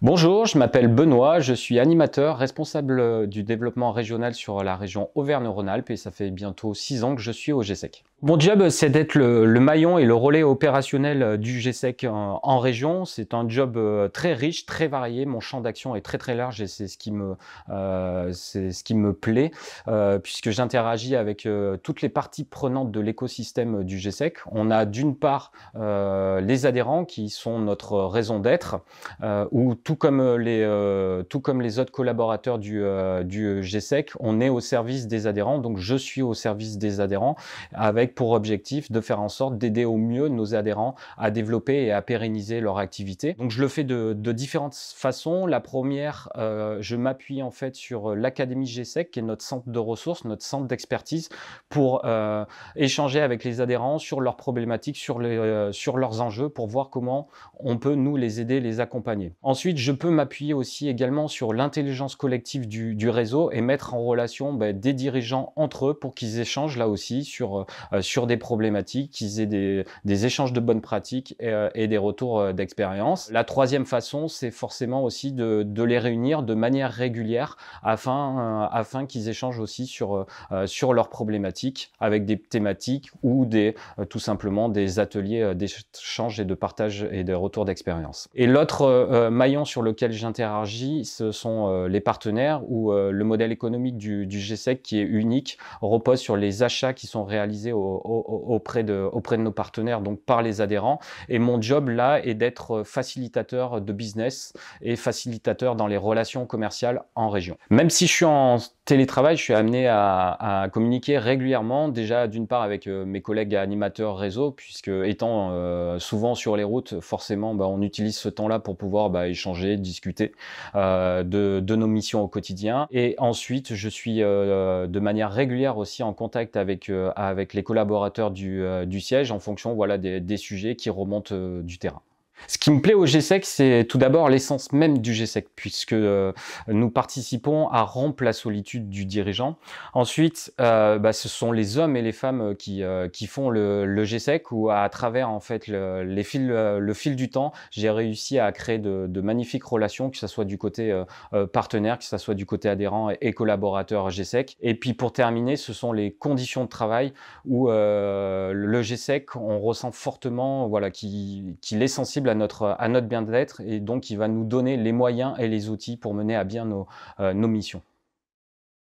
Bonjour, je m'appelle Benoît, je suis animateur, responsable du développement régional sur la région Auvergne-Rhône-Alpes et ça fait bientôt 6 ans que je suis au GSEC. Mon job, c'est d'être le maillon et le relais opérationnel du GSEC en région. C'est un job très riche, très varié. Mon champ d'action est très large et c'est ce qui me plaît puisque j'interagis avec toutes les parties prenantes de l'écosystème du GSEC. On a d'une part les adhérents qui sont notre raison d'être, où tout comme les autres collaborateurs du GSEC, on est au service des adhérents. Donc je suis au service des adhérents avec pour objectif de faire en sorte d'aider au mieux nos adhérents à développer et à pérenniser leur activité. Donc je le fais de différentes façons. La première, je m'appuie en fait sur l'Académie GSEC, qui est notre centre de ressources, notre centre d'expertise, pour échanger avec les adhérents sur leurs problématiques, sur leurs enjeux, pour voir comment on peut nous les aider, les accompagner. Ensuite, je peux m'appuyer aussi également sur l'intelligence collective du réseau et mettre en relation des dirigeants entre eux pour qu'ils échangent là aussi sur des problématiques, qu'ils aient des échanges de bonnes pratiques et des retours d'expérience. La troisième façon, c'est forcément aussi de les réunir de manière régulière afin qu'ils échangent aussi sur leurs problématiques avec des thématiques ou tout simplement des ateliers d'échange et de partage et de retours d'expérience. Et l'autre maillon sur lequel j'interagis, ce sont les partenaires où le modèle économique du GSEC, qui est unique, repose sur les achats qui sont réalisés auprès de nos partenaires, donc par les adhérents. Et mon job là est d'être facilitateur de business et facilitateur dans les relations commerciales en région. Même si je suis en télétravail, je suis amené à communiquer régulièrement, déjà d'une part avec mes collègues animateurs réseau, puisque étant souvent sur les routes, forcément on utilise ce temps-là pour pouvoir échanger, discuter de nos missions au quotidien. Et ensuite, je suis de manière régulière aussi en contact avec les collaborateurs du siège en fonction des sujets qui remontent du terrain. Ce qui me plaît au GSEC, c'est tout d'abord l'essence même du GSEC, puisque nous participons à rompre la solitude du dirigeant. Ensuite, ce sont les hommes et les femmes qui font le GSEC, où à travers en fait le fil du temps, j'ai réussi à créer de magnifiques relations, que ce soit du côté partenaire, que ce soit du côté adhérent et collaborateur GSEC. Et puis pour terminer, ce sont les conditions de travail où le GSEC, on ressent fortement qu'il est sensible à notre bien-être et donc il va nous donner les moyens et les outils pour mener à bien nos missions.